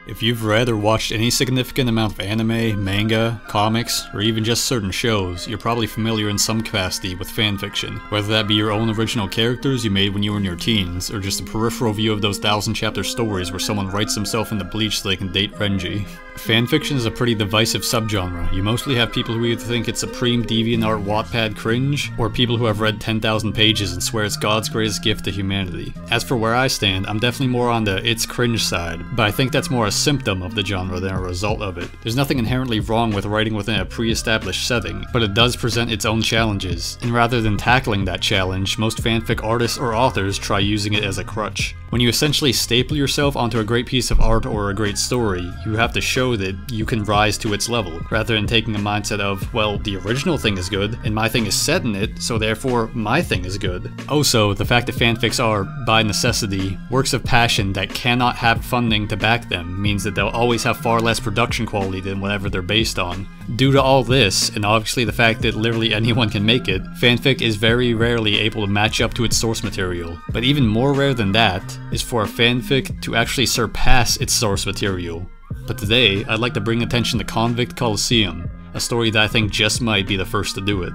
If you've read or watched any significant amount of anime, manga, comics, or even just certain shows, you're probably familiar in some capacity with fanfiction, whether that be your own original characters you made when you were in your teens, or just a peripheral view of those 1000-chapter stories where someone writes himself into bleach so they can date Renji. Fanfiction is a pretty divisive subgenre. You mostly have people who either think it's supreme DeviantArt Wattpad cringe, or people who have read 10,000 pages and swear it's God's greatest gift to humanity. As for where I stand, I'm definitely more on the it's cringe side, but I think that's more a symptom of the genre than a result of it. There's nothing inherently wrong with writing within a pre-established setting, but it does present its own challenges, and rather than tackling that challenge, most fanfic artists or authors try using it as a crutch. When you essentially staple yourself onto a great piece of art or a great story, you have to show that you can rise to its level, rather than taking a mindset of, well, the original thing is good, and my thing is set in it, so therefore my thing is good. Also, the fact that fanfics are, by necessity, works of passion that cannot have funding to back them means that they'll always have far less production quality than whatever they're based on. Due to all this, and obviously the fact that literally anyone can make it, fanfic is very rarely able to match up to its source material. But even more rare than that is for a fanfic to actually surpass its source material. But today, I'd like to bring attention to Convict Colosseum, a story that I think just might be the first to do it.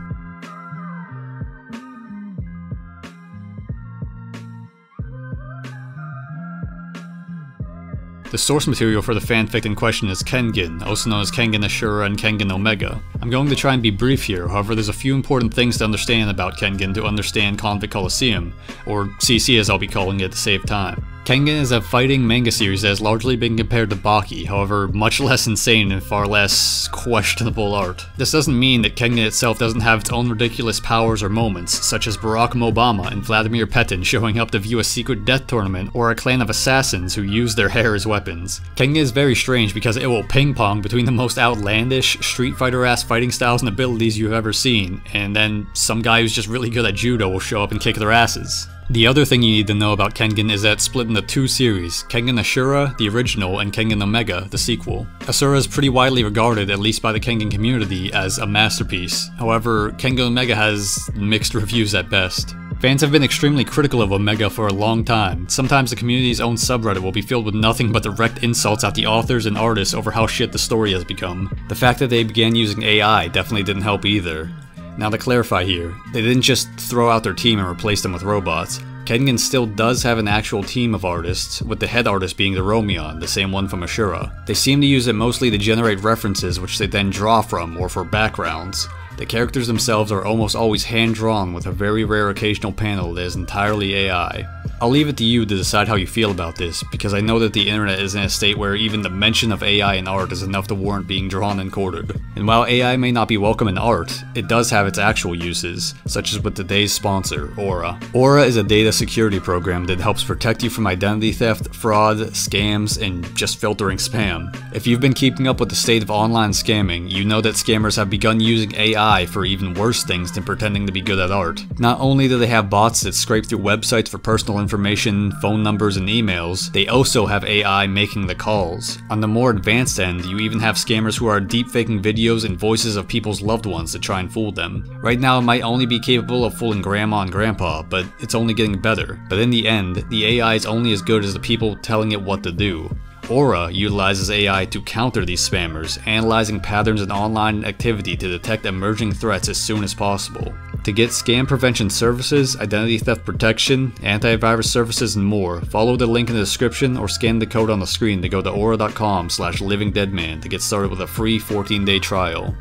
The source material for the fanfic in question is Kengan, also known as Kengan Ashura and Kengan Omega. I'm going to try and be brief here, however there's a few important things to understand about Kengan to understand Convict Colosseum, or CC as I'll be calling it to save time. Kengan is a fighting manga series that has largely been compared to Baki, however much less insane and far less questionable art. This doesn't mean that Kengan itself doesn't have its own ridiculous powers or moments, such as Barack Obama and Vladimir Putin showing up to view a secret death tournament, or a clan of assassins who use their hair as weapons. Kengan is very strange because it will ping-pong between the most outlandish, Street Fighter-ass fighting styles and abilities you've ever seen, and then some guy who's just really good at judo will show up and kick their asses. The other thing you need to know about Kengan is that it's split into two series, Kengan Ashura, the original, and Kengan Omega, the sequel. Ashura is pretty widely regarded, at least by the Kengan community, as a masterpiece. However, Kengan Omega has mixed reviews at best. Fans have been extremely critical of Omega for a long time. Sometimes the community's own subreddit will be filled with nothing but direct insults at the authors and artists over how shit the story has become. The fact that they began using AI definitely didn't help either. Now to clarify here, they didn't just throw out their team and replace them with robots. Kengan still does have an actual team of artists, with the head artist being the Romion, the same one from Ashura. They seem to use it mostly to generate references which they then draw from, or for backgrounds. The characters themselves are almost always hand-drawn, with a very rare occasional panel that is entirely AI. I'll leave it to you to decide how you feel about this, because I know that the internet is in a state where even the mention of AI in art is enough to warrant being drawn and quartered. And while AI may not be welcome in art, it does have its actual uses, such as with today's sponsor, Aura. Aura is a data security program that helps protect you from identity theft, fraud, scams, and just filtering spam. If you've been keeping up with the state of online scamming, you know that scammers have begun using AI for even worse things than pretending to be good at art. Not only do they have bots that scrape through websites for personal information, phone numbers, and emails, they also have AI making the calls. On the more advanced end, you even have scammers who are deepfaking videos and voices of people's loved ones to try and fool them. Right now it might only be capable of fooling grandma and grandpa, but it's only getting better. But in the end, the AI is only as good as the people telling it what to do. Aura utilizes AI to counter these spammers, analyzing patterns in online activity to detect emerging threats as soon as possible. To get scam prevention services, identity theft protection, antivirus services, and more, follow the link in the description or scan the code on the screen to go to aura.com/livingdeadman to get started with a free 14-day trial.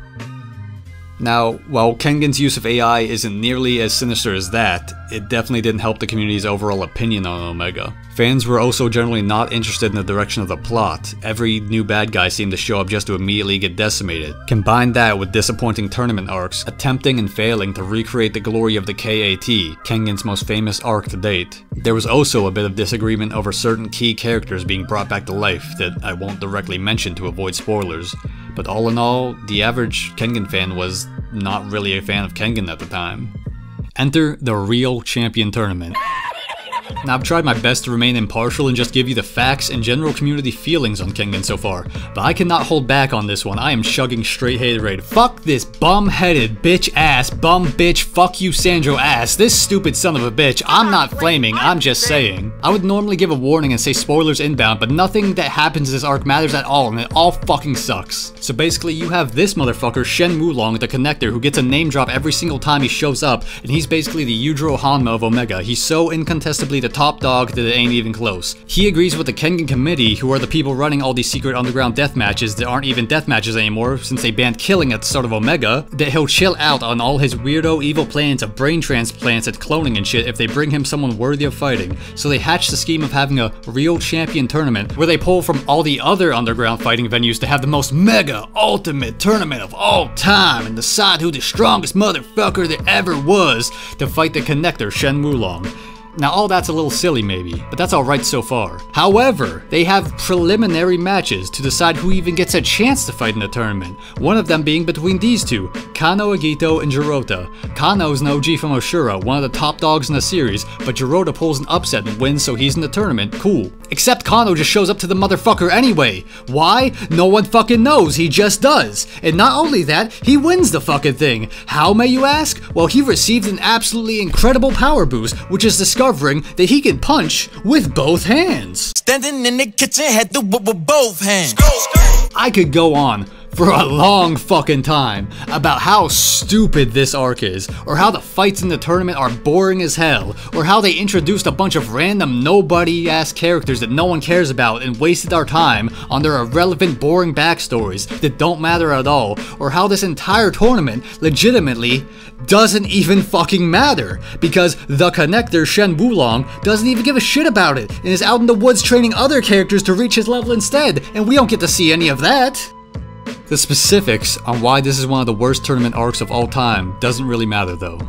Now, while Kengan's use of AI isn't nearly as sinister as that, it definitely didn't help the community's overall opinion on Omega. Fans were also generally not interested in the direction of the plot. Every new bad guy seemed to show up just to immediately get decimated. Combine that with disappointing tournament arcs, attempting and failing to recreate the glory of the KAT, Kengan's most famous arc to date. There was also a bit of disagreement over certain key characters being brought back to life that I won't directly mention to avoid spoilers. But all in all, the average Kengan fan was not really a fan of Kengan at the time. Enter the Real Champion Tournament. Now I've tried my best to remain impartial and just give you the facts and general community feelings on Kengan so far, but I cannot hold back on this one. I am chugging straight haterade. Fuck this bum-headed bitch ass, bum bitch, fuck you Sandro ass, this stupid son of a bitch. I'm not flaming, I'm just saying. I would normally give a warning and say spoilers inbound, but nothing that happens in this arc matters at all, and it all fucking sucks. So basically you have this motherfucker, Shen Wulong, the connector, who gets a name drop every single time he shows up, and he's basically the Yujiro Hanma of Omega. He's so incontestably the top dog that it ain't even close. He agrees with the Kengan committee, who are the people running all these secret underground death matches that aren't even death matches anymore since they banned killing at the start of Omega, that he'll chill out on all his weirdo evil plans of brain transplants and cloning and shit if they bring him someone worthy of fighting. So they hatch the scheme of having a real champion tournament where they pull from all the other underground fighting venues to have the most mega ultimate tournament of all time and decide who the strongest motherfucker there ever was to fight the connector Shen Wulong. Now all that's a little silly maybe, but that's alright so far. However, they have preliminary matches to decide who even gets a chance to fight in the tournament, one of them being between these two, Kano Agito and Jirota. Kano's an OG from Ashura, one of the top dogs in the series, but Jirota pulls an upset and wins, so he's in the tournament, cool. Except Kano just shows up to the motherfucker anyway. Why? No one fucking knows, he just does. And not only that, he wins the fucking thing. How, may you ask? Well, he received an absolutely incredible power boost, which is discovering that he can punch with both hands. Standing in the kitchen, had to with both hands. I could go on for a long fucking time about how stupid this arc is, or how the fights in the tournament are boring as hell, or how they introduced a bunch of random nobody ass characters that no one cares about and wasted our time on their irrelevant boring backstories that don't matter at all, or how this entire tournament legitimately doesn't even fucking matter because the connector Shen Wulong doesn't even give a shit about it and is out in the woods training other characters to reach his level instead, and we don't get to see any of that. The specifics on why this is one of the worst tournament arcs of all time doesn't really matter though.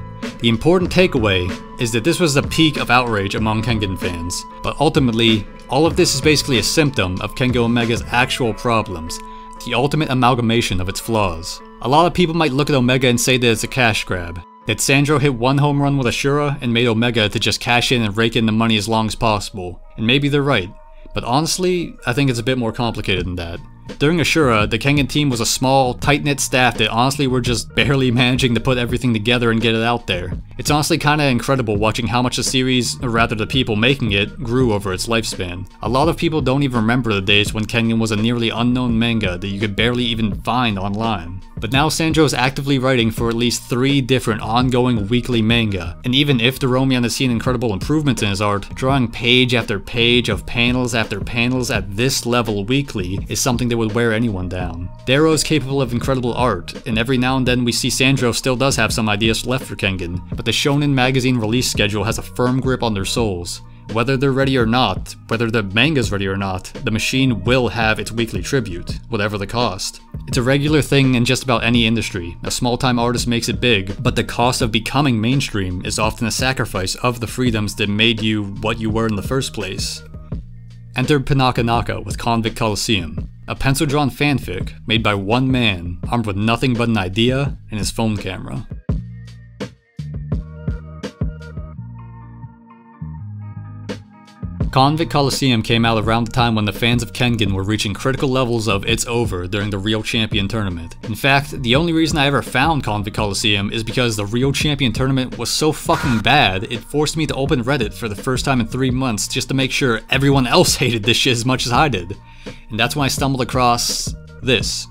The important takeaway is that this was the peak of outrage among Kengan fans, but ultimately, all of this is basically a symptom of Kengan Omega's actual problems, the ultimate amalgamation of its flaws. A lot of people might look at Omega and say that it's a cash grab, that Sandro hit one home run with Ashura and made Omega to just cash in and rake in the money as long as possible, and maybe they're right, but honestly, I think it's a bit more complicated than that. During Ashura, the Kengan team was a small, tight-knit staff that honestly were just barely managing to put everything together and get it out there. It's honestly kinda incredible watching how much the series, or rather the people making it, grew over its lifespan. A lot of people don't even remember the days when Kengan was a nearly unknown manga that you could barely even find online. But now Sandro is actively writing for at least 3 different ongoing weekly manga, and even if Deromian has seen incredible improvements in his art, drawing page after page of panels after panels at this level weekly is something that would wear anyone down. Dero is capable of incredible art, and every now and then we see Sandro still does have some ideas left for Kengan, but the Shonen magazine release schedule has a firm grip on their souls. Whether they're ready or not, whether the manga's ready or not, the machine will have its weekly tribute, whatever the cost. It's a regular thing in just about any industry. A small-time artist makes it big, but the cost of becoming mainstream is often a sacrifice of the freedoms that made you what you were in the first place. Enter Pinakanaka with Convict Colosseum, a pencil-drawn fanfic made by one man, armed with nothing but an idea and his phone camera. Convict Colosseum came out around the time when the fans of Kengan were reaching critical levels of "it's over" during the Real Champion Tournament. In fact, the only reason I ever found Convict Colosseum is because the Real Champion Tournament was so fucking bad, it forced me to open Reddit for the first time in 3 months just to make sure everyone else hated this shit as much as I did. And that's when I stumbled across this.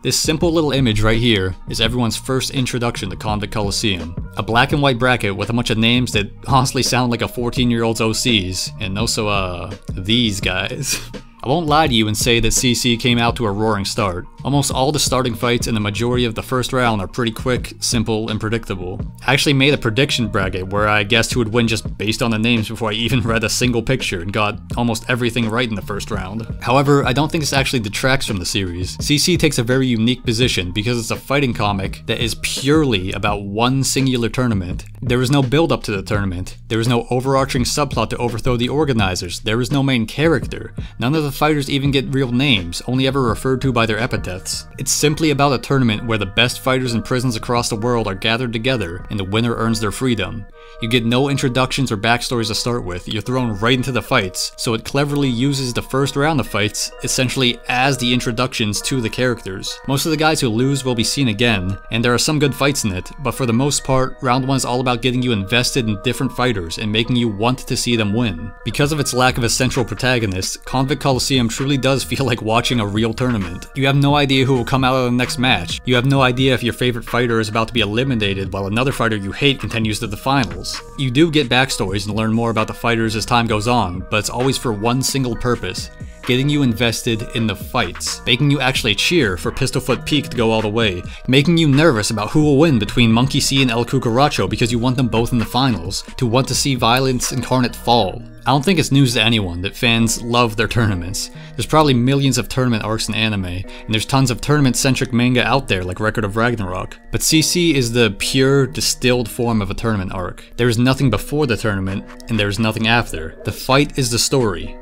This simple little image right here is everyone's first introduction to Convict Colosseum. A black and white bracket with a bunch of names that honestly sound like a 14-year-old's OCs, and also, these guys. I won't lie to you and say that CC came out to a roaring start. Almost all the starting fights and the majority of the first round are pretty quick, simple, and predictable. I actually made a prediction bracket where I guessed who would win just based on the names before I even read a single picture and got almost everything right in the first round. However, I don't think this actually detracts from the series. CC takes a very unique position because it's a fighting comic that is purely about one singular tournament, There was no build up to the tournament. There was no overarching subplot to overthrow the organizers. There was no main character. None of the fighters even get real names, only ever referred to by their epithets. It's simply about a tournament where the best fighters in prisons across the world are gathered together and the winner earns their freedom. You get no introductions or backstories to start with, you're thrown right into the fights, so it cleverly uses the first round of fights essentially as the introductions to the characters. Most of the guys who lose will be seen again, and there are some good fights in it, but for the most part, round 1 is all about getting you invested in different fighters and making you want to see them win. Because of its lack of a central protagonist, Convict Colosseum truly does feel like watching a real tournament. You have no idea who will come out of the next match. You have no idea if your favorite fighter is about to be eliminated while another fighter you hate continues to the finals. You do get backstories and learn more about the fighters as time goes on, but it's always for one single purpose: getting you invested in the fights, making you actually cheer for Pistolfoot Peak to go all the way, making you nervous about who will win between Monkey C and El Cucaracho because you want them both in the finals, to want to see Violence Incarnate fall. I don't think it's news to anyone that fans love their tournaments. There's probably millions of tournament arcs in anime, and there's tons of tournament-centric manga out there like Record of Ragnarok. But CC is the pure, distilled form of a tournament arc. There is nothing before the tournament, and there is nothing after. The fight is the story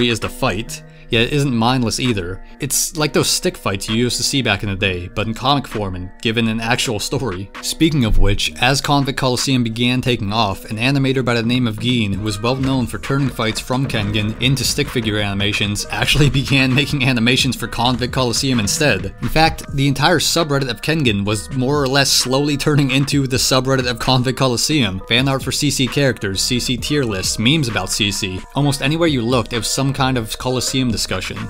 is the fight. Yet it isn't mindless either. It's like those stick fights you used to see back in the day, but in comic form and given an actual story. Speaking of which, as Convict Colosseum began taking off, an animator by the name of Geen, who was well known for turning fights from Kengan into stick figure animations, actually began making animations for Convict Colosseum instead. In fact, the entire subreddit of Kengan was more or less slowly turning into the subreddit of Convict Colosseum. Fan art for CC characters, CC tier lists, memes about CC. Almost anywhere you looked, it was some kind of Colosseum discussion.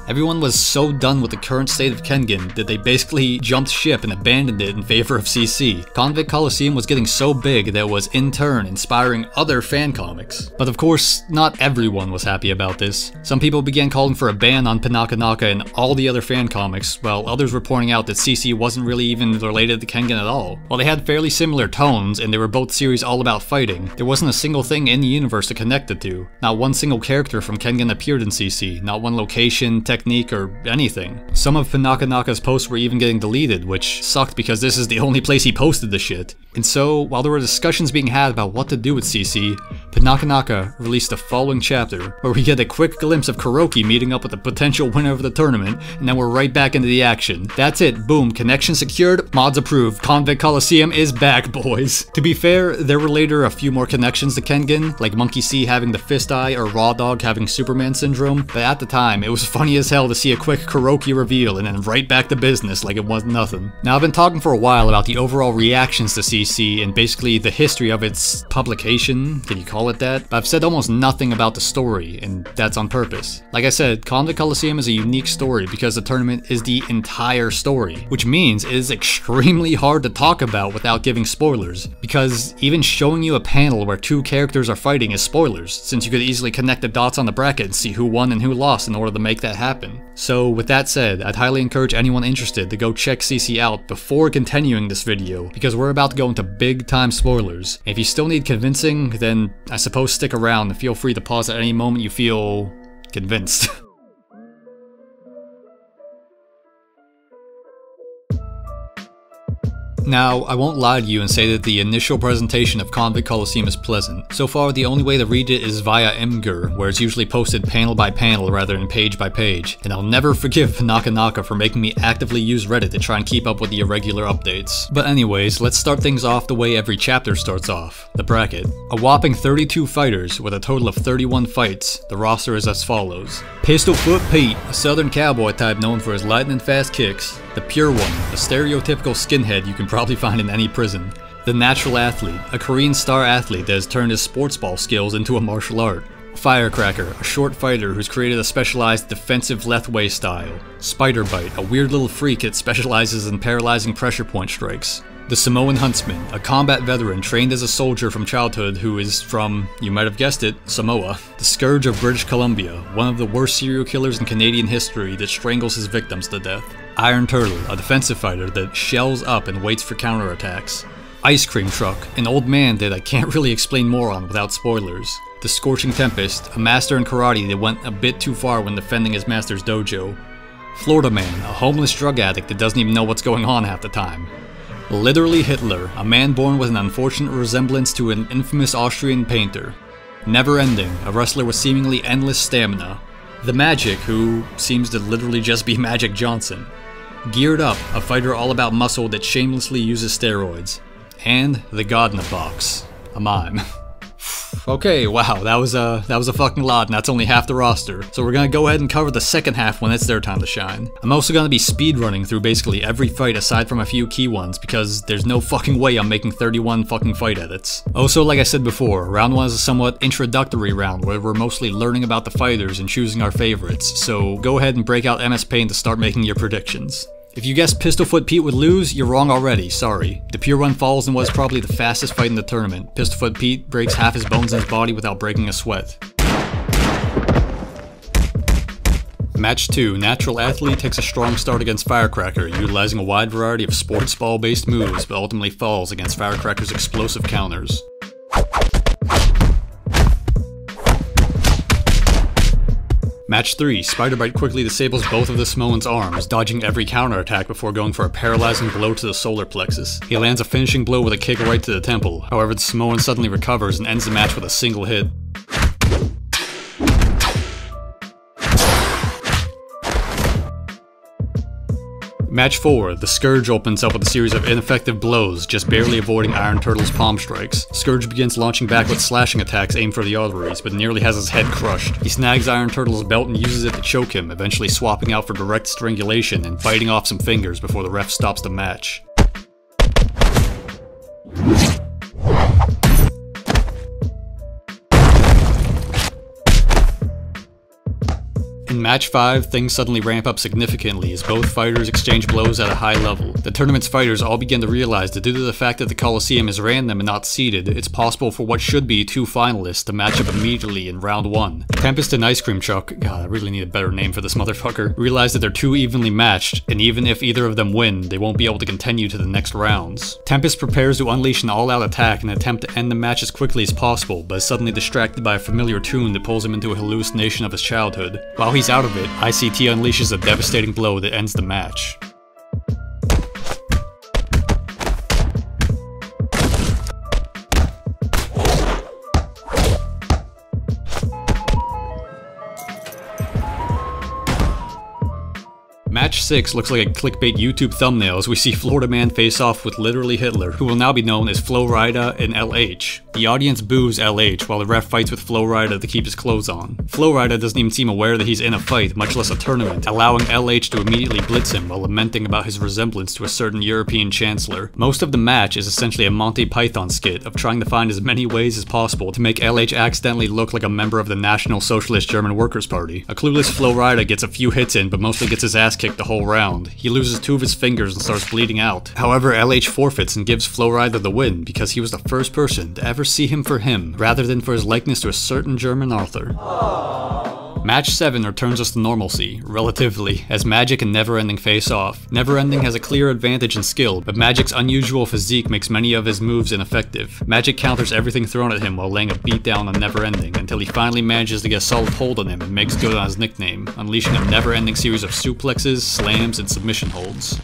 Everyone was so done with the current state of Kengan that they basically jumped ship and abandoned it in favor of CC. Convict Colosseum was getting so big that it was in turn inspiring other fan comics. But of course, not everyone was happy about this. Some people began calling for a ban on Pinakanaka and all the other fan comics, while others were pointing out that CC wasn't really even related to Kengan at all. While they had fairly similar tones and they were both series all about fighting, there wasn't a single thing in the universe to connect the two. Not one single character from Kengan appeared in CC, not one location, technique, or anything. Some of Pinakanaka's posts were even getting deleted, which sucked because this is the only place he posted the shit. And so, while there were discussions being had about what to do with CC, Pinakanaka released the following chapter, where we get a quick glimpse of Kuroki meeting up with the potential winner of the tournament, and then we're right back into the action. That's it, boom, connection secured, mods approved, Convict Colosseum is back, boys. To be fair, there were later a few more connections to Kengan, like Monkey C having the fist eye or Raw Dog having Superman syndrome, but at the time, it was funny as hell to see a quick Kuroki reveal and then right back to business like it was nothing. Now, I've been talking for a while about the overall reactions to CC and basically the history of its publication, can you call it that? But I've said almost nothing about the story, and that's on purpose. Like I said, Convict Colosseum is a unique story because the tournament is the entire story, which means it is extremely hard to talk about without giving spoilers, because even showing you a panel where two characters are fighting is spoilers, since you could easily connect the dots on the bracket and see who won and who lost in order to make that happen. So with that said, I'd highly encourage anyone interested to go check CC out before continuing this video, because we're about to go into big time spoilers. If you still need convincing, then I suppose stick around and feel free to pause at any moment you feel convinced. Now, I won't lie to you and say that the initial presentation of Convict Colosseum is pleasant. So far, the only way to read it is via Imgur, where it's usually posted panel by panel rather than page by page, and I'll never forgive Pinakanaka for making me actively use Reddit to try and keep up with the irregular updates. But anyways, let's start things off the way every chapter starts off, the bracket. A whopping 32 fighters with a total of 31 fights. The roster is as follows. Pistolfoot Pete, a southern cowboy type known for his lightning fast kicks. The Pure One, a stereotypical skinhead you can probably find in any prison. The Natural Athlete, a Korean star athlete that has turned his sports ball skills into a martial art. Firecracker, a short fighter who's created a specialized defensive left-way style. Spider Bite, a weird little freak that specializes in paralyzing pressure point strikes. The Samoan Huntsman, a combat veteran trained as a soldier from childhood who is from, you might have guessed it, Samoa. The Scourge of British Columbia, one of the worst serial killers in Canadian history that strangles his victims to death. Iron Turtle, a defensive fighter that shells up and waits for counterattacks. Ice Cream Truck, an old man that I can't really explain more on without spoilers. The Scorching Tempest, a master in karate that went a bit too far when defending his master's dojo. Florida Man, a homeless drug addict that doesn't even know what's going on half the time. Literally Hitler, a man born with an unfortunate resemblance to an infamous Austrian painter. Never Ending, a wrestler with seemingly endless stamina. The Magic, who seems to literally just be Magic Johnson. Geared Up, a fighter all about muscle that shamelessly uses steroids. And the God in a Box, a mime. Okay, wow, that was a fucking lot, and that's only half the roster. So we're gonna go ahead and cover the second half when it's their time to shine. I'm also gonna be speedrunning through basically every fight aside from a few key ones, because there's no fucking way I'm making 31 fucking fight edits. Also, like I said before, round 1 is a somewhat introductory round where we're mostly learning about the fighters and choosing our favorites, so go ahead and break out MS Paint to start making your predictions. If you guessed Pistolfoot Pete would lose, you're wrong already, sorry. The Pure One falls in what is probably the fastest fight in the tournament. Pistolfoot Pete breaks half his bones in his body without breaking a sweat. Match 2, Natural Athlete takes a strong start against Firecracker, utilizing a wide variety of sports ball-based moves, but ultimately falls against Firecracker's explosive counters. Match 3, Spider-Bite quickly disables both of the Samoan's arms, dodging every counterattack before going for a paralyzing blow to the solar plexus. He lands a finishing blow with a kick right to the temple, however the Samoan suddenly recovers and ends the match with a single hit. Match 4, the Scourge opens up with a series of ineffective blows, just barely avoiding Iron Turtle's palm strikes. Scourge begins launching back with slashing attacks aimed for the arteries, but nearly has his head crushed. He snags Iron Turtle's belt and uses it to choke him, eventually swapping out for direct strangulation and biting off some fingers before the ref stops the match. In Match 5, things suddenly ramp up significantly as both fighters exchange blows at a high level. The tournament's fighters all begin to realize that due to the fact that the Colosseum is random and not seeded, it's possible for what should be 2 finalists to match up immediately in round 1. Tempest and Ice Cream Chuck, god I really need a better name for this motherfucker, realize that they're too evenly matched, and even if either of them win, they won't be able to continue to the next rounds. Tempest prepares to unleash an all-out attack and attempt to end the match as quickly as possible, but is suddenly distracted by a familiar tune that pulls him into a hallucination of his childhood. While he's out of it, ICT unleashes a devastating blow that ends the match. Match 6 looks like a clickbait YouTube thumbnail as we see Florida Man face off with literally Hitler, who will now be known as Flo Rida and LH. The audience boos LH while the ref fights with Flo Rida to keep his clothes on. Flo Rida doesn't even seem aware that he's in a fight, much less a tournament, allowing LH to immediately blitz him while lamenting about his resemblance to a certain European chancellor. Most of the match is essentially a Monty Python skit of trying to find as many ways as possible to make LH accidentally look like a member of the National Socialist German Workers' Party. A clueless Flo Rida gets a few hits in, but mostly gets his ass kicked the whole round. He loses 2 of his fingers and starts bleeding out. However, LH forfeits and gives Flo Rida the win because he was the first person to ever see him for him, rather than for his likeness to a certain German author. Match 7 returns us to normalcy, relatively, as Magic and Never Ending face off. Never Ending has a clear advantage in skill, but Magic's unusual physique makes many of his moves ineffective. Magic counters everything thrown at him while laying a beatdown on Never Ending, until he finally manages to get a solid hold on him and makes good on his nickname, unleashing a never-ending series of suplexes, slams, and submission holds.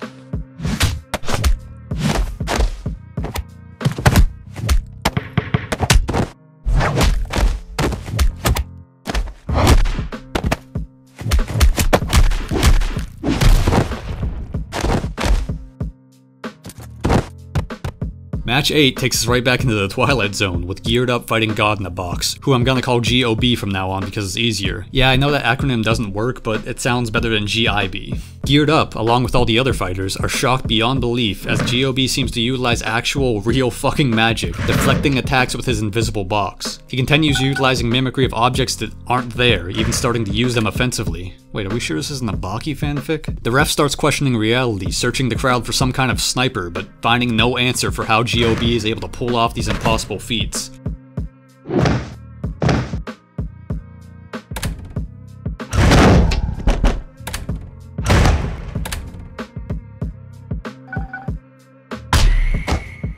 Match 8 takes us right back into the Twilight Zone, with Geared Up fighting God in a Box, who I'm gonna call GOB from now on because it's easier. Yeah, I know that acronym doesn't work, but it sounds better than GIB. Geared Up, along with all the other fighters, are shocked beyond belief as GOB seems to utilize actual, real fucking magic, deflecting attacks with his invisible box. He continues utilizing mimicry of objects that aren't there, even starting to use them offensively. Wait, are we sure this isn't a Baki fanfic? The ref starts questioning reality, searching the crowd for some kind of sniper, but finding no answer for how GOB is able to pull off these impossible feats.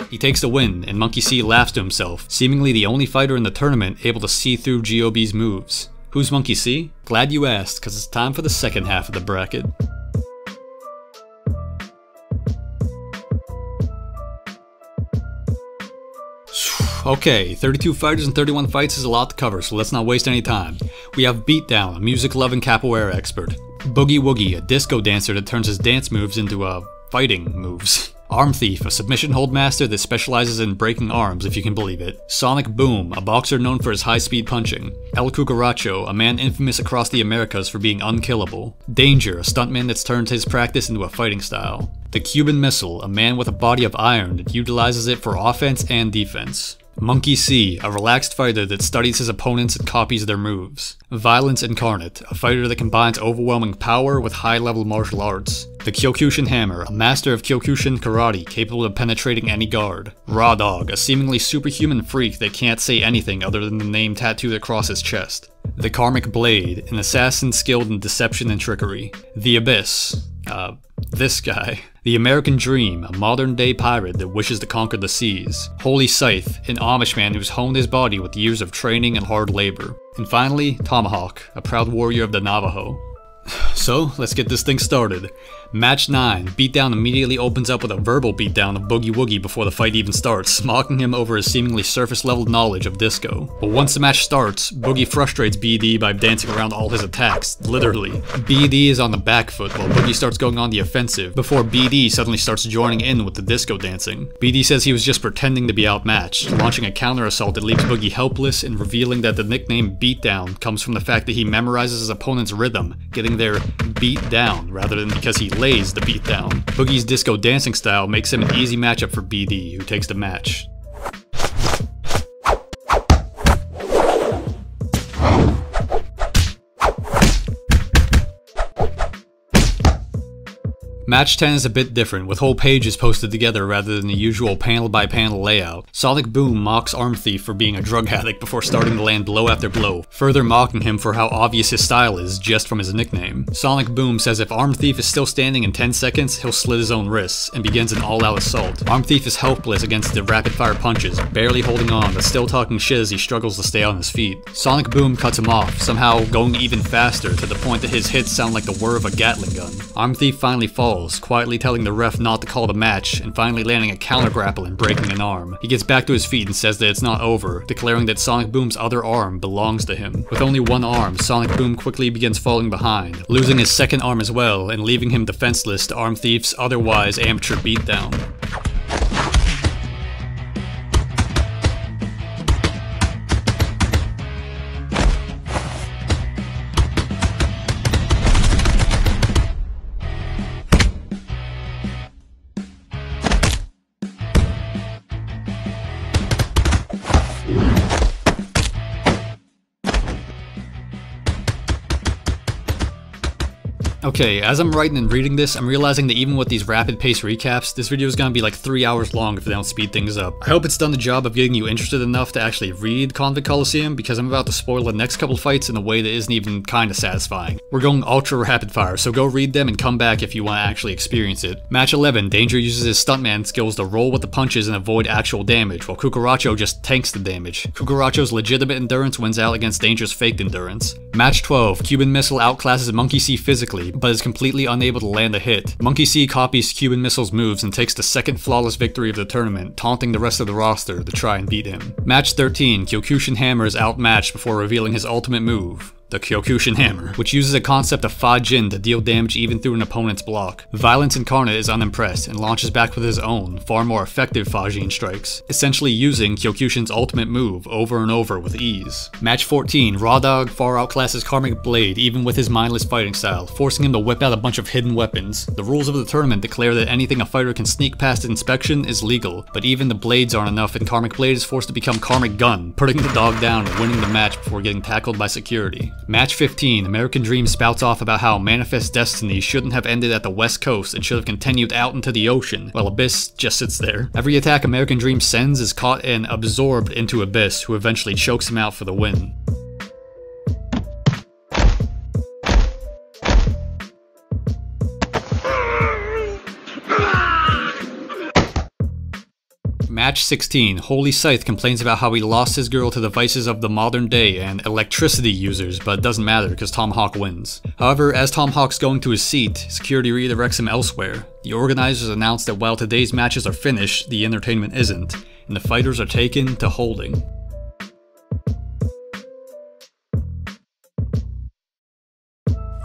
He takes the win, and Monkey C laughs to himself, seemingly the only fighter in the tournament able to see through GOB's moves. Who's Monkey C? Glad you asked, cause it's time for the second half of the bracket. Okay, 32 fighters and 31 fights is a lot to cover, so let's not waste any time. We have Beatdown, a music-loving capoeira expert. Boogie Woogie, a disco dancer that turns his dance moves into, fighting moves. Arm Thief, a submission hold master that specializes in breaking arms, if you can believe it. Sonic Boom, a boxer known for his high-speed punching. El Cucaracho, a man infamous across the Americas for being unkillable. Danger, a stuntman that's turned his practice into a fighting style. The Cuban Missile, a man with a body of iron that utilizes it for offense and defense. Monkey C, a relaxed fighter that studies his opponents and copies their moves. Violence Incarnate, a fighter that combines overwhelming power with high-level martial arts. The Kyokushin Hammer, a master of Kyokushin karate capable of penetrating any guard. Raw Dog, a seemingly superhuman freak that can't say anything other than the name tattooed across his chest. The Karmic Blade, an assassin skilled in deception and trickery. The Abyss, this guy. The American Dream, a modern-day pirate that wishes to conquer the seas. Holy Scythe, an Amish man who's honed his body with years of training and hard labor. And finally, Tomahawk, a proud warrior of the Navajo. So, let's get this thing started. Match 9, Beatdown immediately opens up with a verbal beatdown of Boogie Woogie before the fight even starts, mocking him over his seemingly surface-level knowledge of disco. But once the match starts, Boogie frustrates BD by dancing around all his attacks, literally. BD is on the back foot while Boogie starts going on the offensive, before BD suddenly starts joining in with the disco dancing. BD says he was just pretending to be outmatched, launching a counter-assault that leaves Boogie helpless and revealing that the nickname Beatdown comes from the fact that he memorizes his opponent's rhythm, getting their beat down rather than because he lays the beat down. Boogie's disco dancing style makes him an easy matchup for BD, who takes the match. Match 10 is a bit different, with whole pages posted together rather than the usual panel-by-panel layout. Sonic Boom mocks Arm Thief for being a drug addict before starting to land blow after blow, further mocking him for how obvious his style is just from his nickname. Sonic Boom says if Arm Thief is still standing in 10 seconds, he'll slit his own wrists, and begins an all-out assault. Arm Thief is helpless against the rapid-fire punches, barely holding on but still talking shit as he struggles to stay on his feet. Sonic Boom cuts him off, somehow going even faster to the point that his hits sound like the whir of a Gatling gun. Arm Thief finally falls, quietly telling the ref not to call the match, and finally landing a counter grapple and breaking an arm. He gets back to his feet and says that it's not over, declaring that Sonic Boom's other arm belongs to him. With only one arm, Sonic Boom quickly begins falling behind, losing his second arm as well, and leaving him defenseless to Arm Thief's otherwise amateur beatdown. Okay, as I'm writing and reading this, I'm realizing that even with these rapid-paced recaps, this video is gonna be like 3 hours long if they don't speed things up. I hope it's done the job of getting you interested enough to actually read Convict Colosseum, because I'm about to spoil the next couple fights in a way that isn't even kinda satisfying. We're going ultra rapid fire, so go read them and come back if you want to actually experience it. Match 11, Danger uses his stuntman skills to roll with the punches and avoid actual damage, while Cucaracho just tanks the damage. Cucaracho's legitimate endurance wins out against Danger's faked endurance. Match 12, Cuban Missile outclasses Monkey C physically, but is completely unable to land a hit. Monkey C copies Cuban Missile's moves and takes the second flawless victory of the tournament, taunting the rest of the roster to try and beat him. Match 13, Kyokushin Hammer is outmatched before revealing his ultimate move, the Kyokushin Hammer, which uses a concept of Fa-Jin to deal damage even through an opponent's block. Violence Incarnate is unimpressed and launches back with his own, far more effective Fa-Jin strikes, essentially using Kyokushin's ultimate move over and over with ease. Match 14, Raw Dog far outclasses Karmic Blade even with his mindless fighting style, forcing him to whip out a bunch of hidden weapons. The rules of the tournament declare that anything a fighter can sneak past inspection is legal, but even the blades aren't enough and Karmic Blade is forced to become Karmic Gun, putting the dog down and winning the match before getting tackled by security. Match 15, American Dream spouts off about how Manifest Destiny shouldn't have ended at the West Coast and should have continued out into the ocean, while Abyss just sits there. Every attack American Dream sends is caught and absorbed into Abyss, who eventually chokes him out for the win. Match 16, Holy Scythe complains about how he lost his girl to the vices of the modern day and electricity users, but it doesn't matter because Tomahawk wins. However, as Tomahawk's going to his seat, security redirects him elsewhere. The organizers announce that while today's matches are finished, the entertainment isn't. and the fighters are taken to holding.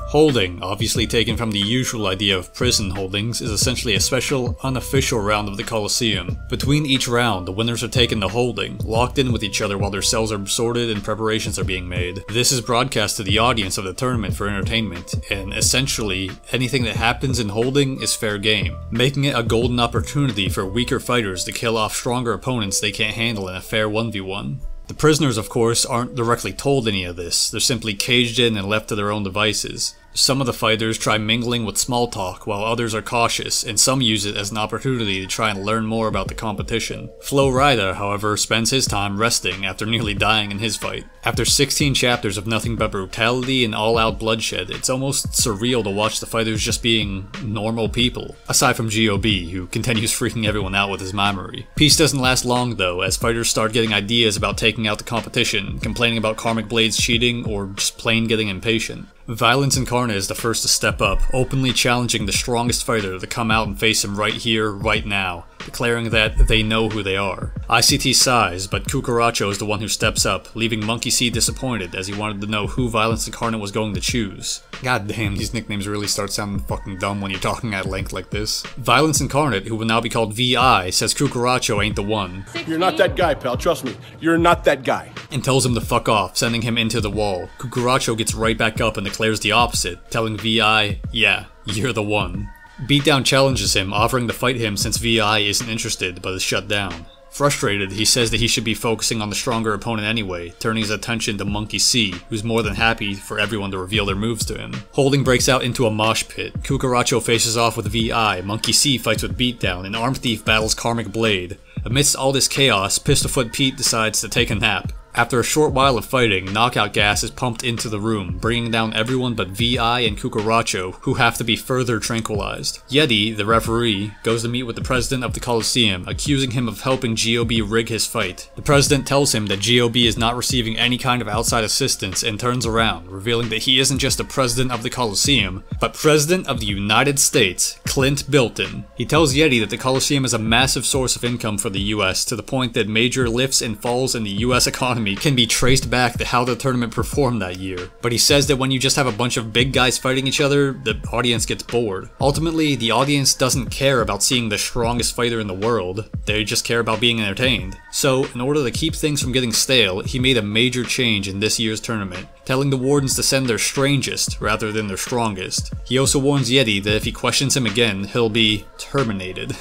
Holding, obviously taken from the usual idea of prison holdings, is essentially a special, unofficial round of the Colosseum. Between each round, the winners are taken to holding, locked in with each other while their cells are sorted and preparations are being made. This is broadcast to the audience of the tournament for entertainment, and essentially, anything that happens in holding is fair game, making it a golden opportunity for weaker fighters to kill off stronger opponents they can't handle in a fair 1v1. The prisoners, of course, aren't directly told any of this, they're simply caged in and left to their own devices. Some of the fighters try mingling with small talk, while others are cautious, and some use it as an opportunity to try and learn more about the competition. Flo Rida, however, spends his time resting after nearly dying in his fight. After 16 chapters of nothing but brutality and all-out bloodshed, it's almost surreal to watch the fighters just being normal people, aside from GOB, who continues freaking everyone out with his memory. Peace doesn't last long though, as fighters start getting ideas about taking out the competition, complaining about Karmic Blades cheating, or just plain getting impatient. Violence Incarnate is the first to step up, openly challenging the strongest fighter to come out and face him right here, right now, declaring that they know who they are. ICT sighs, but Kukuracho is the one who steps up, leaving Monkey C disappointed as he wanted to know who Violence Incarnate was going to choose. God damn, these nicknames really start sounding fucking dumb when you're talking at length like this. Violence Incarnate, who will now be called VI, says Kukuracho ain't the one. You're not that guy, pal, trust me. You're not that guy. And tells him to fuck off, sending him into the wall. Kukuracho gets right back up and declares the opposite, telling VI, yeah, you're the one. Beatdown challenges him, offering to fight him since VI isn't interested, but is shut down. Frustrated, he says that he should be focusing on the stronger opponent anyway, turning his attention to Monkey C, who's more than happy for everyone to reveal their moves to him. Holding breaks out into a mosh pit. Kukuracho faces off with VI, Monkey C fights with Beatdown, and Arm Thief battles Karmic Blade. Amidst all this chaos, Pistolfoot Pete decides to take a nap. After a short while of fighting, knockout gas is pumped into the room, bringing down everyone but VI and Kukuracho, who have to be further tranquilized. Yeti, the referee, goes to meet with the president of the Colosseum, accusing him of helping GOB rig his fight. The president tells him that GOB is not receiving any kind of outside assistance and turns around, revealing that he isn't just the president of the Colosseum, but president of the United States, Clint Bilton. He tells Yeti that the Colosseum is a massive source of income for the US, to the point that major lifts and falls in the US economy can be traced back to how the tournament performed that year. But he says that when you just have a bunch of big guys fighting each other, the audience gets bored. Ultimately, the audience doesn't care about seeing the strongest fighter in the world, they just care about being entertained. So, in order to keep things from getting stale, he made a major change in this year's tournament, telling the wardens to send their strangest rather than their strongest. He also warns Yeti that if he questions him again, he'll be terminated.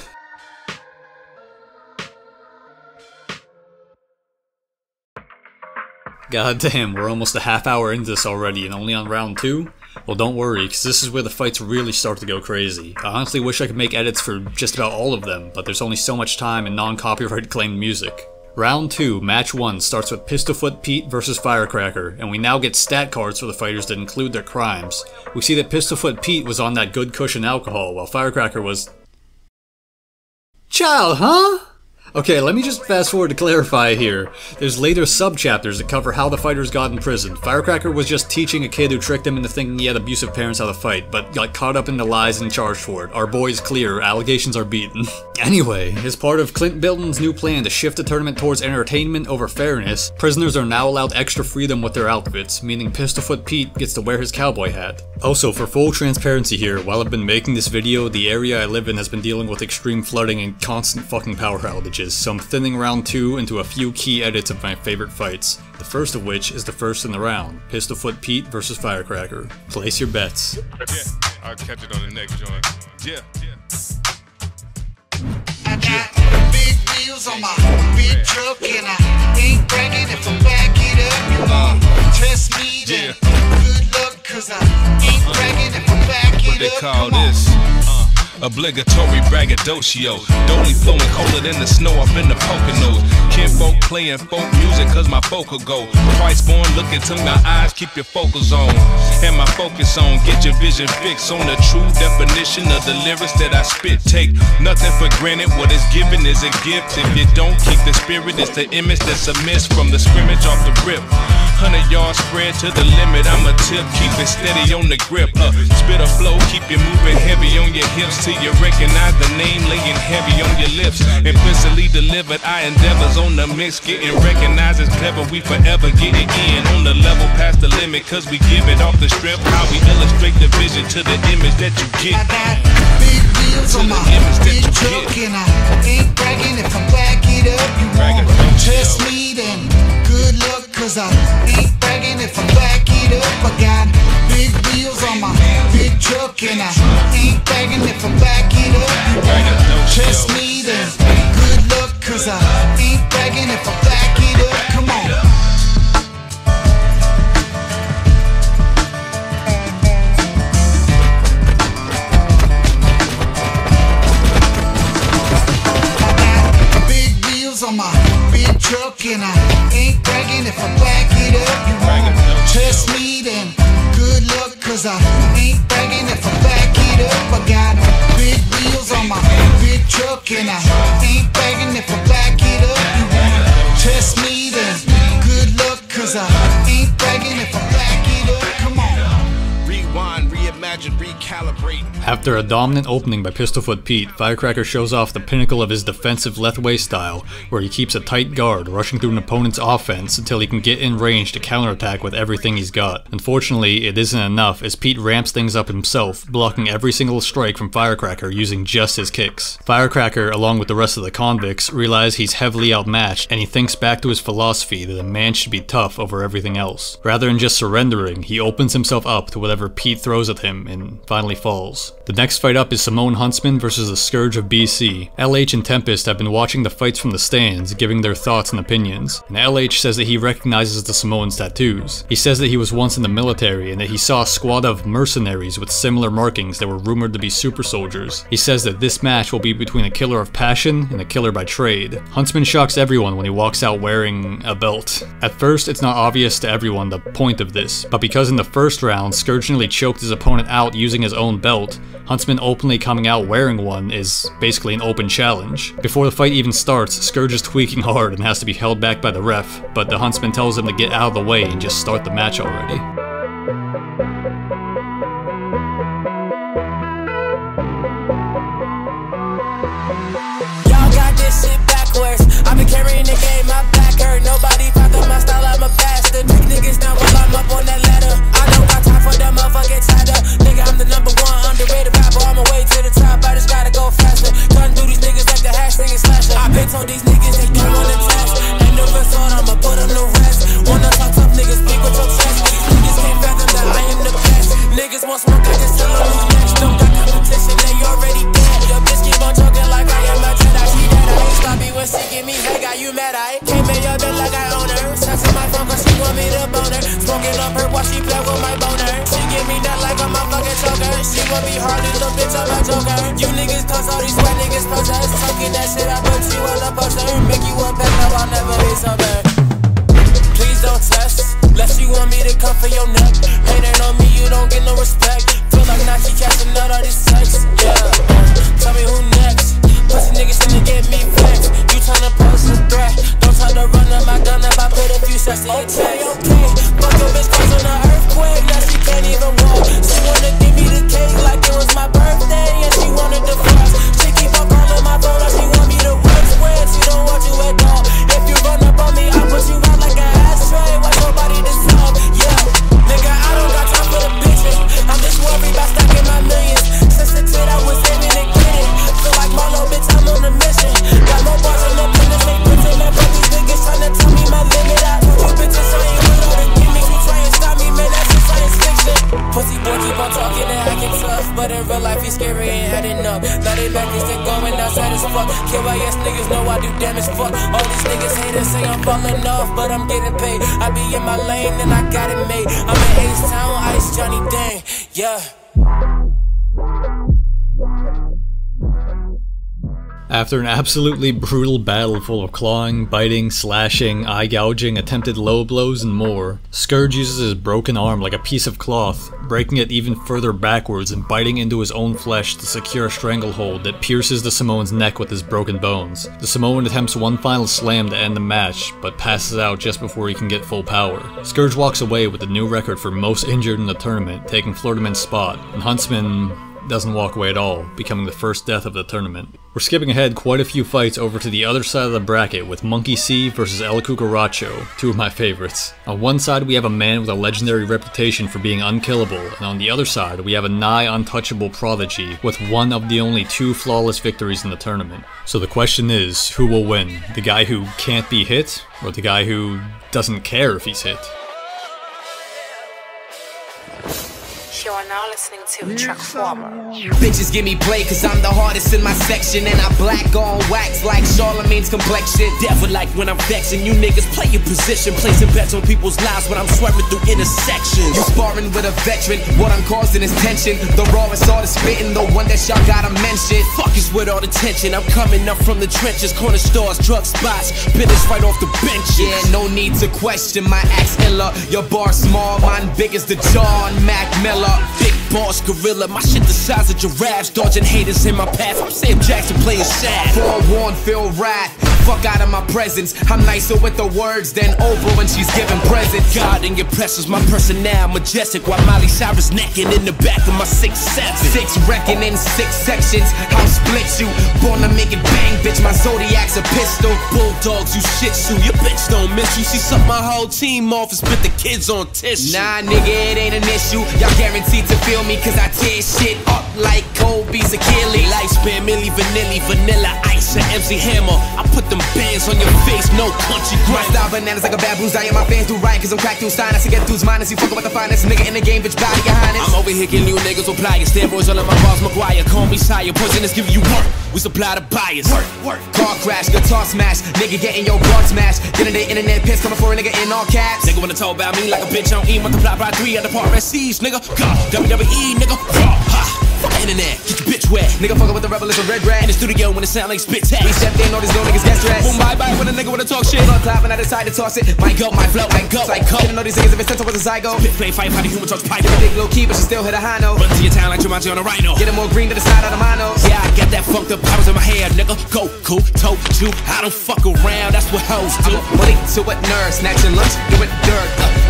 God damn, we're almost a half hour into this already and only on round 2? Well, don't worry, because this is where the fights really start to go crazy. I honestly wish I could make edits for just about all of them, but there's only so much time and non-copyright claimed music. Round 2, match 1 starts with Pistolfoot Pete versus Firecracker, and we now get stat cards for the fighters that include their crimes. We see that Pistolfoot Pete was on that good cushion alcohol, while Firecracker was... Child, huh? Okay, let me just fast forward to clarify here. There's later sub-chapters that cover how the fighters got in prison. Firecracker was just teaching a kid who tricked him into thinking he had abusive parents how to fight, but got caught up in the lies and charged for it. Our boy's clear, allegations are beaten. Anyway, as part of Clint Bilton's new plan to shift the tournament towards entertainment over fairness, prisoners are now allowed extra freedom with their outfits, meaning Pistolfoot Pete gets to wear his cowboy hat. Also, for full transparency here, while I've been making this video, the area I live in has been dealing with extreme flooding and constant fucking power outages, so I'm thinning round 2 into a few key edits of my favorite fights, the first of which is the first in the round, Pistolfoot Pete versus Firecracker. Place your bets. Yeah, I'll catch it on the next joint. Yeah. I got big wheels on my big truck and I ain't bragging if I back it up. You want test me then good luck, cause I ain't bragging if I back it up. What they call this? Obligatory Braggadocio. Dolly flowing colder than the snow up in the Poconos. Kinfolk playing folk music cause my focal go. Twice born, look into my eyes, keep your focus on. And my focus on, get your vision fixed on the true definition of the lyrics that I spit. Take nothing for granted, what is given is a gift. If you don't keep the spirit, it's the image that's amiss from the scrimmage off the rip. 100 yards spread to the limit. I'm a tip, keep it steady on the grip. Spit a flow, keep you moving heavy on your hips till you recognize the name laying heavy on your lips. Implicitly delivered, I endeavors on the mix, getting recognized as clever. We forever getting in on the level past the limit, cause we give it off the strip. How we illustrate the vision to the image that you get. I got big wheels on my big truck, and I ain't bragging. If I back it up, you won't test me, then good luck, cause I ain't bragging. If I back it up, I got big wheels on my big truck, and I ain't bragging. If I back it up, you won't test me, then good luck, cause I ain't bragging. If I back it up, come on. On my big truck, and I ain't bragging. If I back it up, you won't test me, then good luck, cause I ain't bragging. If I back it up, I got big wheels on my big truck, and I ain't bragging. If I back it up, you won't test me, then good luck, cause I ain't bragging. If I back it up, come on. Rewind, reimagine, recalibrate. After a dominant opening by Pistolfoot Pete, Firecracker shows off the pinnacle of his defensive left-way style, where he keeps a tight guard, rushing through an opponent's offense until he can get in range to counterattack with everything he's got. Unfortunately, it isn't enough, as Pete ramps things up himself, blocking every single strike from Firecracker using just his kicks. Firecracker, along with the rest of the convicts, realize he's heavily outmatched, and he thinks back to his philosophy that a man should be tough over everything else. Rather than just surrendering, he opens himself up to whatever Pete throws at him, and finally falls. The next fight up is Simone Huntsman versus the Scourge of BC. LH and Tempest have been watching the fights from the stands, giving their thoughts and opinions. And LH says that he recognizes the Simone's tattoos. He says that he was once in the military and that he saw a squad of mercenaries with similar markings that were rumored to be super soldiers. He says that this match will be between a killer of passion and a killer by trade. Huntsman shocks everyone when he walks out wearing a belt. At first, it's not obvious to everyone the point of this, but because in the first round, Scourge nearly choked his opponent out using his own belt, Huntsman openly coming out wearing one is basically an open challenge. Before the fight even starts, Scourge is tweaking hard and has to be held back by the ref, but the Huntsman tells him to get out of the way and just start the match already. Y'all got this shit backwards. I've been carrying the game, my back hurt. Nobody found my style, I'm a bastard. Big niggas down while I'm up on that ladder. I don't got time for that motherfucking chatter. Nigga, I'm the #1 underrated rapper. On my way to the top, I just gotta go faster. Gun do these niggas like the hashtag and slasher. I've been told these niggas they don't wanna test. Ain't never thought I'ma put them to rest. Wanna talk tough niggas, speak with your chest. These niggas can't fathom that I am the best. Niggas want smoke, I can still lose next. Don't got competition, they already dead. Your bitch keep on talking like I am a Jedi. She dead, I ain't sloppy when she give me head. Got you mad, I can't make your bitch like I own her. Texting my phone cause she want me to bone her. Smoking up her while she play with my boner. She give me that like I'm a fucking choker. She want me hard, little bitch, I'm a joker. You niggas cause all these white niggas posers. Talking that shit, I put you on the poster. Make you a bet, now I'll never be sober. Please don't test, unless you want me to come for your neck. Hating on me, you don't get no respect. Feel like Nike catching out all this sex, yeah. Tell me who next. Pussy niggas finna get me flexed. You tryna pose a threat. Don't try to run up my gun if I put a few shots in your chest. Okay, fuck your bitch cause on an earthquake. Now she can't even walk. She wanna give me the cake like it was my birthday. And she wanted the frost. She keep on calling my phone like she want me to work square. She don't want you at all. If you run up on me, I'll put you out like an ashtray. Watch your body dissolve, yeah. Nigga, I don't got time for the bitches. I'm just worried about stacking my millions. Since the tit I was aiming to get it. Feel like Marlo, bitch, I'm on a mission. Got more bars in the pen, this ain't printing. Man, but these niggas tryna tell me my limit. I told you bitches I ain't with all the gimmicks. You try and stop me, man, that's just science fiction. Pussy boy keep on talking and acting tough, but in real life he's scary and heading up. Now they back, they still going outside as fuck. KYS niggas know I do damage, fuck. All these niggas haters say I'm falling off, but I'm getting paid. I be in my lane and I got it made. I'm in H-Town, Ice Johnny Dang, yeah. After an absolutely brutal battle full of clawing, biting, slashing, eye gouging, attempted low blows, and more, Scourge uses his broken arm like a piece of cloth, breaking it even further backwards and biting into his own flesh to secure a stranglehold that pierces the Samoan's neck with his broken bones. The Samoan attempts one final slam to end the match, but passes out just before he can get full power. Scourge walks away with the new record for most injured in the tournament, taking Flirtaman's spot, and Huntsman doesn't walk away at all, becoming the first death of the tournament. We're skipping ahead quite a few fights over to the other side of the bracket with Monkey C versus El Cucaracho, two of my favorites. On one side we have a man with a legendary reputation for being unkillable, and on the other side we have a nigh untouchable prodigy with one of the only 2 flawless victories in the tournament. So the question is, who will win? The guy who can't be hit, or the guy who doesn't care if he's hit? You are now listening to Track Former. Bitches give me play cause I'm the hardest in my section, and I black on wax like Charlemagne's complexion. Devil like when I'm vexing, you niggas play your position, placing bets on people's lives when I'm swerving through intersections. You sparring with a veteran, what I'm causing is tension. The rawest artist spitting, the one that y'all gotta mention. Fuck is with all the tension, I'm coming up from the trenches, corner stores, drug spots, business right off the bench. Yeah, no need to question my axe illa. Your bar small, mine big as the John Mac Miller. Big boss gorilla, my shit the size of giraffes, dodging haters in my path. I'm Sam Jackson playing shaft. Forewarned, feel wrath. Fuck out of my presence. I'm nicer with the words than Oprah when she's giving presents. God in your presence, my personnel majestic, while Miley Cyrus necking in the back of my 6'7". 6 wrecking in 6 sections. I'll split you. Born to make it bang, bitch. My Zodiac's a pistol. Bulldogs, you shit shoe. Your bitch don't miss you. She sucked my whole team off and spit the kids on tissue. Nah, nigga, it ain't an issue. Y'all guaranteed to feel me cause I tear shit up like Kobe's Achilles. Lifespan, Milli Vanilli, Vanilla Ice, and MC Hammer. I put them bands on your face, no country grind. Style bananas like a baboon's eye, and my fans do riot cause I'm cracked through sign. I see get through's minus, you fucking with the finest nigga in the game, bitch, body your highness. I'm over here killing you niggas with pliers, steroids all in my balls, McGuire. Call me sire, poisonous, give you work. We supply the buyers. Work. Car crash, guitar smash, nigga getting your guard smashed. Getting the internet piss coming for a nigga in all caps. Nigga wanna talk about me like a bitch on E, multiply by 3 at the part siege, nigga. God, WWE, nigga. Ha. Fuck the internet, get your bitch wet. Nigga fucking with the rebel is a red rat. In the studio when it sound like spit tag. We stepped in, all these little niggas get stressed. Boom, bye when a nigga wanna talk shit. Blood clap and I decide to toss it. My go, my flow, I go. Psycho. Didn't know these niggas ever since I was a zygo. Spit, play, fight, the human talks pipe. Dick low key, but she still hit a high note. Run to your town like Jumanji on a rhino. Get more green to the side of the mono. Yeah, I got that fucked up powers in my hair, nigga. Go, cool, toe, chew. I don't fuck around, that's what hoes do. Money to a nerd, snatching lunch, doing dirt.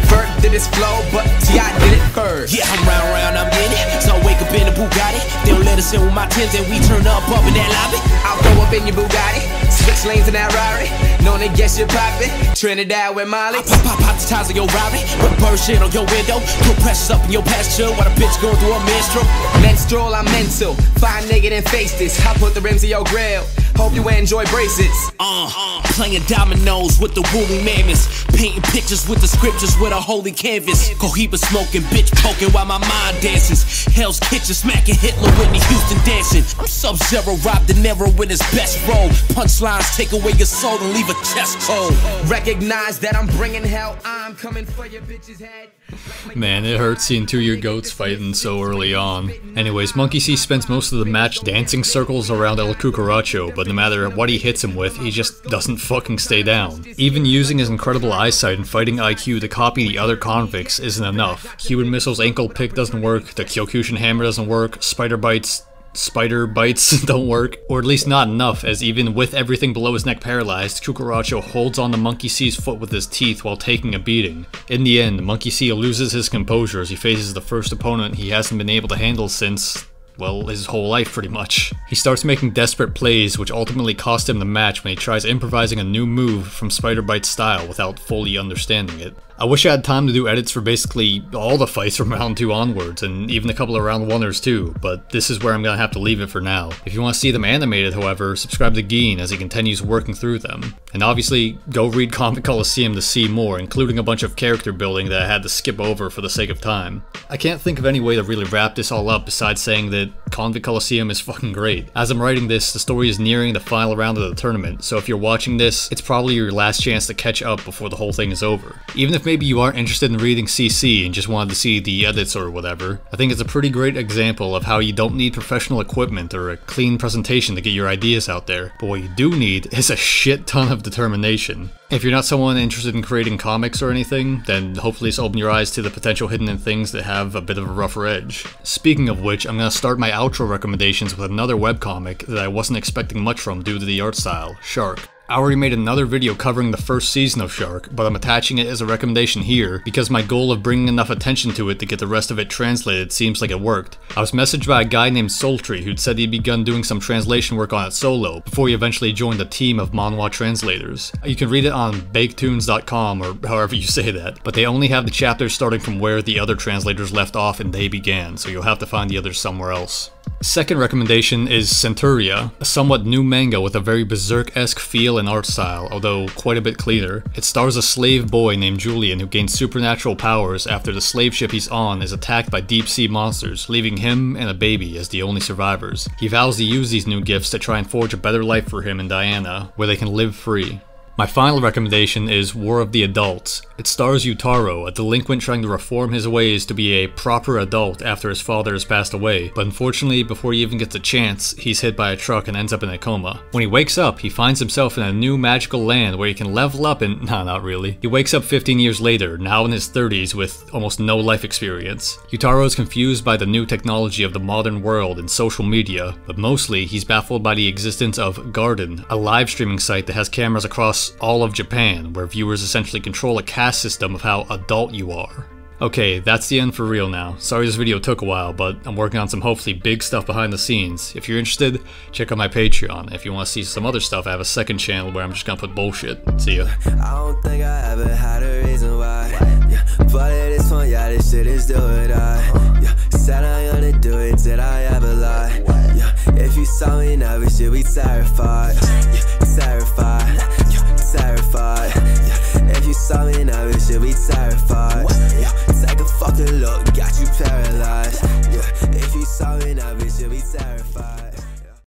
Vert did this flow, but T.I. did it first. Yeah, I'm round, I'm in it. So I wake up in a Bugatti. They don't let us in with my tins and we turn up in that lobby. I'll throw up in your Bugatti. Switch lanes in that Rari. Known to guess you're poppin'. Trinidad with Molly. Pop the tires of your Rari. With bird shit on your window. Put pressures up in your pasture while the bitch going through a menstrual. Menstrual, I'm mental. Fine nigga then face this. I'll put the rims in your grill. Hope you enjoy bracelets. Playing dominoes with the woolly mammoths. Painting pictures with the scriptures with a holy canvas. Cohiba smoking, bitch poking while my mind dances. Hell's Kitchen smacking Hitler, Whitney Houston dancing. I'm Sub-Zero, Rob De Niro in his best role. Punchlines take away your soul and leave a chest cold. Recognize that I'm bringing hell. I'm coming for your bitch's head. Man, it hurts seeing 2 year goats fighting so early on. Anyways, Monkey C spends most of the match dancing circles around El Cucaracho, but no matter what he hits him with, he just doesn't fucking stay down. Even using his incredible eyesight and fighting IQ to copy the other convicts isn't enough. Cuban Missile's ankle pick doesn't work, the Kyokushin hammer doesn't work, spider bites don't work, or at least not enough, as even with everything below his neck paralyzed, Cucaracho holds on to Monkey C's foot with his teeth while taking a beating. In the end, Monkey C loses his composure as he faces the first opponent he hasn't been able to handle since, well, his whole life pretty much. He starts making desperate plays, which ultimately cost him the match when he tries improvising a new move from Spider Bite's style without fully understanding it. I wish I had time to do edits for basically all the fights from round 2 onwards, and even a couple of round 1ers too, but this is where I'm gonna have to leave it for now. If you want to see them animated, however, subscribe to Geen as he continues working through them. And obviously, go read Convict Colosseum to see more, including a bunch of character building that I had to skip over for the sake of time. I can't think of any way to really wrap this all up besides saying that Convict Colosseum is fucking great. As I'm writing this, the story is nearing the final round of the tournament, so if you're watching this, it's probably your last chance to catch up before the whole thing is over. Even if if maybe you aren't interested in reading CC and just wanted to see the edits or whatever, I think it's a pretty great example of how you don't need professional equipment or a clean presentation to get your ideas out there, but what you do need is a shit ton of determination. If you're not someone interested in creating comics or anything, then hopefully it's opened your eyes to the potential hidden in things that have a bit of a rougher edge. Speaking of which, I'm gonna start my outro recommendations with another webcomic that I wasn't expecting much from due to the art style, Shark. I already made another video covering the first season of Shark, but I'm attaching it as a recommendation here because my goal of bringing enough attention to it to get the rest of it translated seems like it worked. I was messaged by a guy named Sultry who'd said he'd begun doing some translation work on it solo before he eventually joined a team of manhwa translators. You can read it on baketoons.com or however you say that, but they only have the chapters starting from where the other translators left off and they began, so you'll have to find the others somewhere else. Second recommendation is Centuria, a somewhat new manga with a very berserk-esque feel and art style, although quite a bit cleaner. It stars a slave boy named Julian who gains supernatural powers after the slave ship he's on is attacked by deep-sea monsters, leaving him and a baby as the only survivors. He vows to use these new gifts to try and forge a better life for him and Diana, where they can live free. My final recommendation is War of the Adults. It stars Yutaro, a delinquent trying to reform his ways to be a proper adult after his father has passed away, but unfortunately before he even gets a chance, he's hit by a truck and ends up in a coma. When he wakes up, he finds himself in a new magical land where he can level up and not really. He wakes up 15 years later, now in his 30s with almost no life experience. Yutaro is confused by the new technology of the modern world and social media, but mostly he's baffled by the existence of Garden, a live streaming site that has cameras across all of Japan, where viewers essentially control a caste system of how adult you are. Okay, that's the end for real now. Sorry this video took a while, but I'm working on some hopefully big stuff behind the scenes. If you're interested, check out my Patreon. If you want to see some other stuff, I have a second channel where I'm just gonna put bullshit. See ya. I don't think I ever had a reason why. Yeah, but it is fun, yeah, this shit is do or die. Yeah, said I gonna do it, did I ever lie? Yeah, if you saw me now, we should be terrified. Yeah, terrified. Yeah, terrified. Yeah, if you saw me now, we should be terrified. Yeah, take a fucking look, got you paralyzed. Yeah, if you saw me now, we should be terrified.